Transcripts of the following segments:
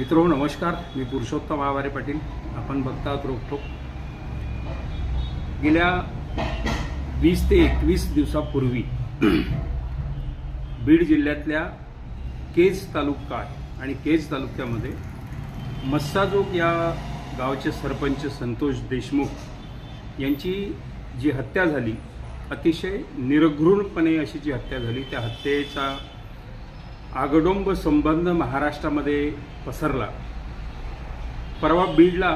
मित्रांनो नमस्कार, मी पुरुषोत्तम आवारे पाटील. आपण बघतात रोखोक. गेल्या 20 ते 21 दिवसापूर्वी बीड जिल्ह्यातल्या केज तालुका आणि केज तालुक्यामध्ये मस्साजोग या गावचे सरपंच संतोष देशमुख यांची जी हत्या झाली, अतिशय निरघृणपणे अशी जी हत्या झाली, त्या हत्येचा आगडोंब संबंध महाराष्ट्रामध्ये पसरला. परवा बीडला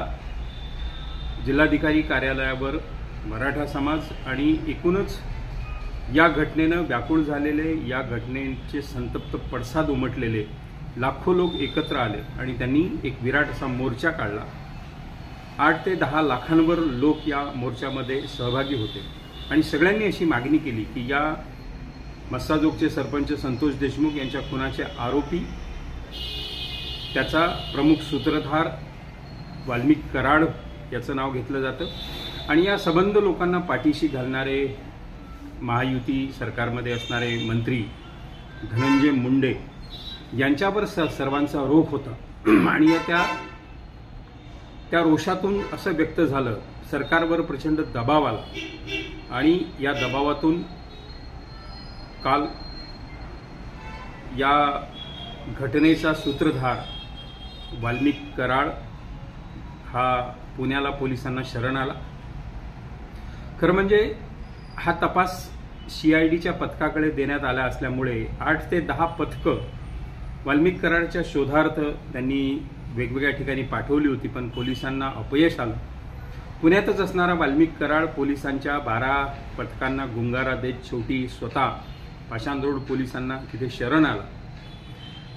जिल्हाधिकारी कार्यालयावर मराठा समाज आणि एकूणच या घटनेनं व्याकुळ झालेले, या घटनेचे संतप्त पडसाद उमटलेले लाखो लोक एकत्र आले आणि त्यांनी एक विराट असा मोर्चा काढला. 8 ते 10 लाखांवर लोक या मोर्चामध्ये सहभागी होते आणि सगळ्यांनी अशी मागणी केली की या मस्साजोगचे सरपंच संतोष देशमुख यांच्या खुनाचे आरोपी, त्याचा प्रमुख सूत्रधार वाल्मिक कराड याचं नाव घेतलं जातं आणि या संबंध लोकांना पाठीशी घालणारे महायुती सरकारमध्ये असणारे मंत्री धनंजय मुंडे यांच्यावर सर्वांचा रोष होता आणि त्या रोषातून असं व्यक्त झालं, सरकारवर प्रचंड दबाव आला आणि या दबावातून काल या घटनेचा सूत्रधार वाल्मिक कराड हा पुण्याला पोलिसांना शरण आला. खरं म्हणजे हा तपास CIDच्या पथकाकडे देण्यात आला असल्यामुळे 8 ते 10 पथकं वाल्मिक कराडच्या शोधार्थ त्यांनी वेगवेगळ्या ठिकाणी पाठवली होती, पण पोलिसांना अपयश आलं. पुण्यातच असणारा वाल्मिक कराड पोलिसांच्या 12 पथकांना गुंगारा देत शेवटी स्वतः पाषाण रोड पोलिसांना तिथे शरण आला.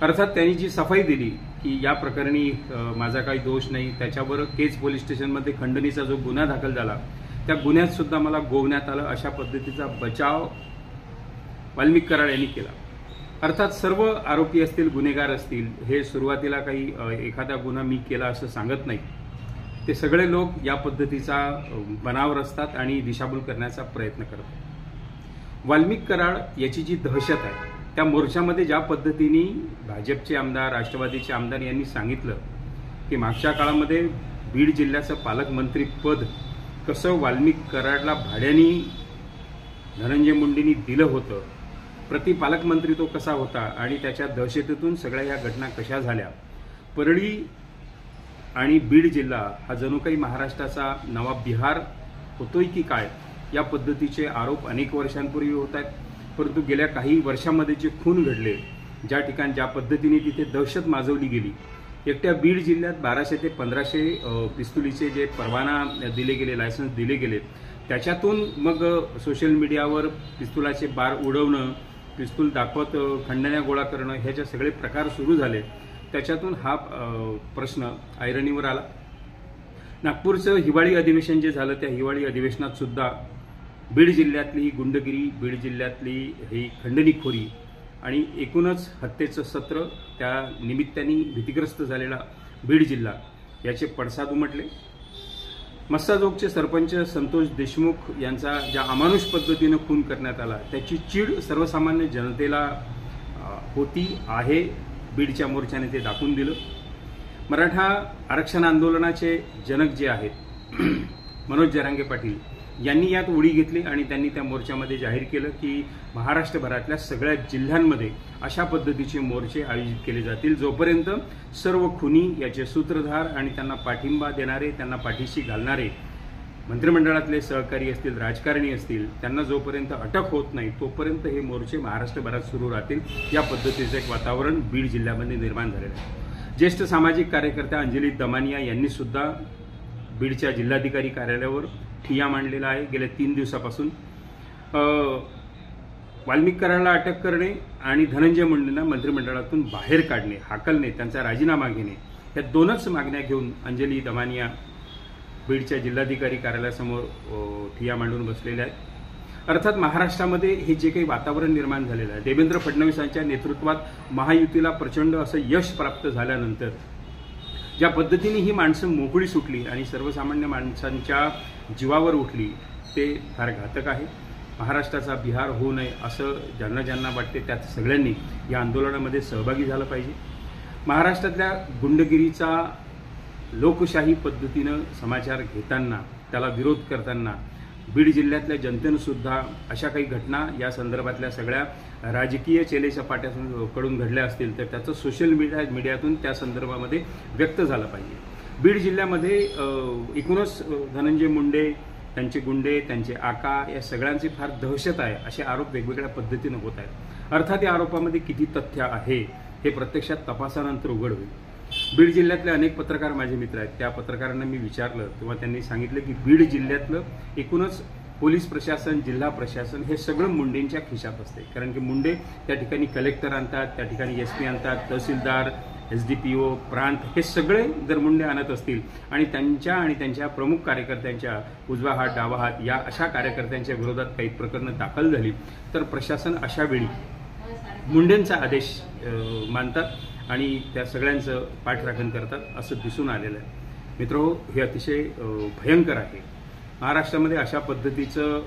अर्थात त्यांनी जी सफाई दिली की या प्रकरणी माझा काही दोष नाही, त्याच्यावर केज पोलीस स्टेशनमध्ये खंडणीचा जो गुन्हा दाखल झाला त्या गुन्ह्यात सुद्धा मला गोवण्यात आलं, अशा पद्धतीचा बचाव वाल्मिक कराड यांनी केला. अर्थात सर्व आरोपी असतील, गुन्हेगार असतील, हे सुरुवातीला काही एखादा गुन्हा मी केला असं सांगत नाही. ते सगळे लोक या पद्धतीचा बनावर असतात आणि दिशाभूल करण्याचा प्रयत्न करतात. वाल्मिक कराड याची जी दहशत आहे, त्या मोर्चामध्ये ज्या पद्धतीने भाजपचे आमदार, राष्ट्रवादीचे आमदार यांनी सांगितलं की मागच्या काळामध्ये बीड जिल्ह्याचं पालकमंत्री पद कसं वाल्मिक कराडला भाड्याने धनंजय मुंडेंनी दिलं होतं, प्रति पालकमंत्री तो कसा होता आणि त्याच्या दहशतीतून सगळ्या या घटना कशा झाल्या. परळी आणि बीड जिल्हा हा जणू काही महाराष्ट्राचा नवा बिहार होतोय की काय, या पद्धतीचे आरोप अनेक वर्षांपूर्वी होत आहेत. परंतु गेल्या काही वर्षांमध्ये जे खून घडले, ज्या ठिकाणी ज्या पद्धतीने तिथे दहशत माजवली गेली, एकट्या बीड जिल्ह्यात 1200 ते 1500 पिस्तुलीचे जे परवाना दिले गेले, लायसन्स दिले गेले, त्याच्यातून मग सोशल मीडियावर पिस्तुलाचे बार उडवणं, पिस्तूल दाखवत खंडण्या गोळा करणं, ह्याचे सगळे प्रकार सुरू झाले. त्याच्यातून हा प्रश्न ऐरणीवर आला. नागपूरचं हिवाळी अधिवेशन जे झालं, त्या हिवाळी अधिवेशनात सुद्धा बीड जिल्ह्यातली ही गुंडगिरी, बीड जिल्ह्यातली ही खंडणीखोरी आणि एकूणच हत्येचं सत्र, त्या निमित्ताने भीतिग्रस्त झालेला बीड जिल्हा याचे पडसाद उमटले. मस्साजोगचे सरपंच संतोष देशमुख यांचा ज्या अमानुष पद्धतीनं खून करण्यात आला, त्याची चीड सर्वसामान्य जनतेला होती आहे. बीडच्या मोर्चाने ते दाखवून दिलं. मराठा आरक्षण आंदोलनाचे जनक जे आहेत मनोज जरांगे पाटील यांनी यात उडी घेतली आणि त्यांनी त्या मोर्चामध्ये जाहीर केलं की महाराष्ट्रभरातल्या सगळ्या जिल्ह्यांमध्ये अशा पद्धतीचे मोर्चे आयोजित केले जातील, जोपर्यंत सर्व खुनी, याचे सूत्रधार आणि त्यांना पाठिंबा देणारे, त्यांना पाठीशी घालणारे मंत्रिमंडळातले सहकारी असतील, राजकारणी असतील, त्यांना जोपर्यंत अटक होत नाही तोपर्यंत हे मोर्चे महाराष्ट्रभरात सुरू राहतील. या पद्धतीचं एक वातावरण बीड जिल्ह्यामध्ये निर्माण झालेलं आहे. ज्येष्ठ सामाजिक कार्यकर्त्या अंजली दमानिया यांनी सुद्धा बीडच्या जिल्हाधिकारी कार्यालयावर ठिय्या मांडलेला आहे. गेल्या 3 दिवसापासून वाल्मिक कराडला अटक करणे आणि धनंजय मुंडेंना मंत्रिमंडळातून बाहेर काढणे, हाकलणे, त्यांचा राजीनामा घेणे, या 2च मागण्या घेऊन अंजली दमानिया बीडच्या जिल्हाधिकारी कार्यालयासमोर ठिय्या मांडून बसलेल्या आहेत. अर्थात महाराष्ट्रामध्ये हे जे काही वातावरण निर्माण झालेलं आहे, देवेंद्र फडणवीसांच्या नेतृत्वात महायुतीला प्रचंड असं यश प्राप्त झाल्यानंतर ज्या पद्धतीने ही माणसं मोकळी सुटली आणि सर्वसामान्य माणसांच्या जीवावर उठली, ते फार घातक आहे. महाराष्ट्राचा बिहार होऊ नये असं ज्यांना ज्यांना वाटते त्या सगळ्यांनी या आंदोलनामध्ये सहभागी झालं पाहिजे. महाराष्ट्रातल्या गुंडगिरीचा लोकशाही पद्धतीनं समाचार घेताना, त्याला विरोध करताना बीड जिल्ह्यातल्या जनतेनं सुद्धा अशा काही घटना या संदर्भातल्या सगळ्या राजकीय चेलेसपाट्याकडून घडल्या असतील तर त्याचं सोशल मीडियातून त्या संदर्भामध्ये व्यक्त झालं पाहिजे. बीड जिल्ह्यामध्ये एकूणच धनंजय मुंडे, त्यांचे गुंडे, त्यांचे आका या सगळ्यांची फार दहशत आहे असे आरोप वेगवेगळ्या पद्धतीनं होत आहेत. अर्थात या आरोपामध्ये किती तथ्य आहे हे प्रत्यक्षात तपासानंतर उघड होईल. बीड जिल्ह्यातले अनेक पत्रकार माझे मित्र आहेत. त्या पत्रकारांना मी विचारलं तेव्हा त्यांनी सांगितलं की बीड जिल्ह्यातलं एकूणच पोलीस प्रशासन, जिल्हा प्रशासन हे सगळं मुंडेंच्या खिशात असते. कारण की मुंडे त्या ठिकाणी कलेक्टर आणतात, त्या ठिकाणी SP आणतात, तहसीलदार, SDPO, प्रांत हे सगळे जर मुंडे आणत असतील आणि त्यांच्या प्रमुख कार्यकर्त्यांच्या उजवा हात, डावा हात या अशा कार्यकर्त्यांच्या विरोधात काही प्रकरणं दाखल झाली तर प्रशासन अशा वेळी मुंडेंचा आदेश मानतात आणि त्या सगळ्यांचं पाठराखण करतात असं दिसून आलेलं आहे. मित्रहो, हे अतिशय भयंकर आहे. महाराष्ट्रामध्ये अशा पद्धतीचं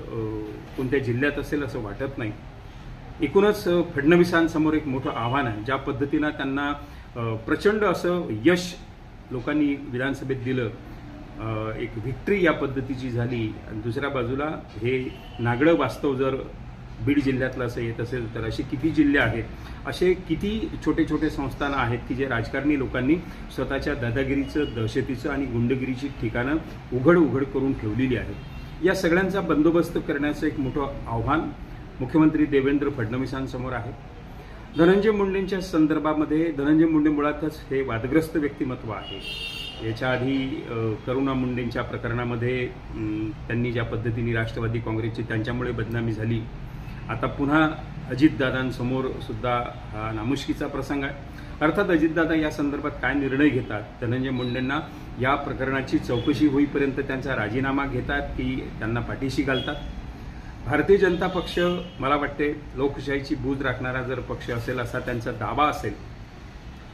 कोणत्या जिल्ह्यात असेल असं वाटत नाही. एकूणच फडणवीसांसमोर एक मोठं आव्हान आहे. ज्या पद्धतीनं त्यांना प्रचंड असं यश लोकांनी विधानसभेत दिलं, एक व्हिक्ट्री या पद्धतीची झाली आणि दुसऱ्या बाजूला हे नागडं वास्तव जर बीड जिल्ह्यातलं असं येत असेल तर असे किती जिल्हे आहेत, असे किती छोटे छोटे संस्थान आहेत की जे राजकारणी लोकांनी स्वतःच्या दादागिरीचं, दहशतीचं आणि गुंडगिरीची ठिकाणं उघड करून ठेवलेली आहेत. या सगळ्यांचा बंदोबस्त करण्याचं एक मोठं आव्हान मुख्यमंत्री देवेंद्र फडणवीसांसमोर आहे. धनंजय मुंडेंच्या संदर्भामध्ये धनंजय मुंडे मुळातच हे वादग्रस्त व्यक्तिमत्व आहे. याच्या आधी करुणा मुंडेंच्या प्रकरणामध्ये त्यांनी ज्या पद्धतीने राष्ट्रवादी काँग्रेसची त्यांच्यामुळे बदनामी झाली, आता पुन्हा अजितदादांसमोर सुद्धा हा नामुष्कीचा प्रसंग आहे. अर्थात अजितदादा या संदर्भात काय निर्णय घेतात, धनंजय मुंडेंना या प्रकरणाची चौकशी होईपर्यंत त्यांचा राजीनामा घेतात की त्यांना पाठीशी घालतात. भारतीय जनता पक्ष मला वाटते लोकशाहीची बूज राखणारा जर पक्ष असेल असा त्यांचा दावा असेल.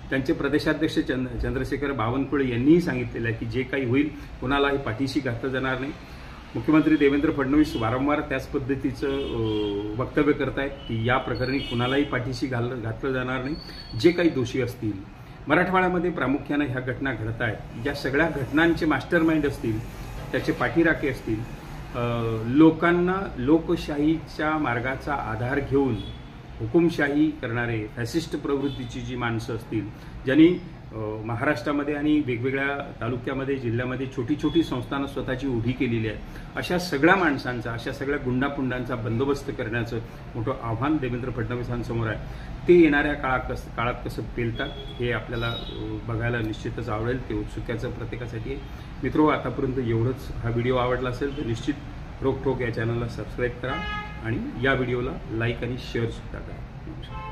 त्यांचे प्रदेशाध्यक्ष चंद्रशेखर बावनकुळे यांनीही सांगितलेलं आहे की जे काही होईल कोणालाही पाठीशी घातलं जाणार नाही. मुख्यमंत्री देवेंद्र फडणवीस वारंवार त्याच पद्धतीचं वक्तव्य करतायत की या प्रकरणी कुणालाही पाठीशी घातलं जाणार नाही. जे काही दोषी असतील, मराठवाड्यामध्ये प्रामुख्यानं ह्या घटना घडत आहेत, ज्या सगळ्या घटनांचे मास्टरमाइंड असतील, त्याचे पाठीराखे असतील, लोकांना लोकशाहीच्या मार्गाचा आधार घेऊन हुकुमशाही करणारे फॅसिस्ट प्रवृत्तीची जी माणसं असतील, ज्यांनी महाराष्ट्रामध्ये आणि वेगवेगळ्या तालुक्यामध्ये, जिल्ह्यामध्ये छोटी छोटी संस्थानं स्वतःची उभी केलेली आहेत, अशा सगळ्या माणसांचा, अशा सगळ्या गुंडापुंडांचा बंदोबस्त करण्याचं मोठं आव्हान देवेंद्र फडणवीसांसमोर आहे. ते येणाऱ्या काळात कसं पेलतात हे आपल्याला बघायला निश्चितच आवडेल. ते उत्सुक्याचं प्रत्येकासाठी आहे. मित्रो, आतापर्यंत एवढंच. हा व्हिडिओ आवडला असेल तर निश्चित रोकठोक या चॅनलला सबस्क्राईब करा आणि या व्हिडिओला लाईक आणि शेअर सुद्धा करा.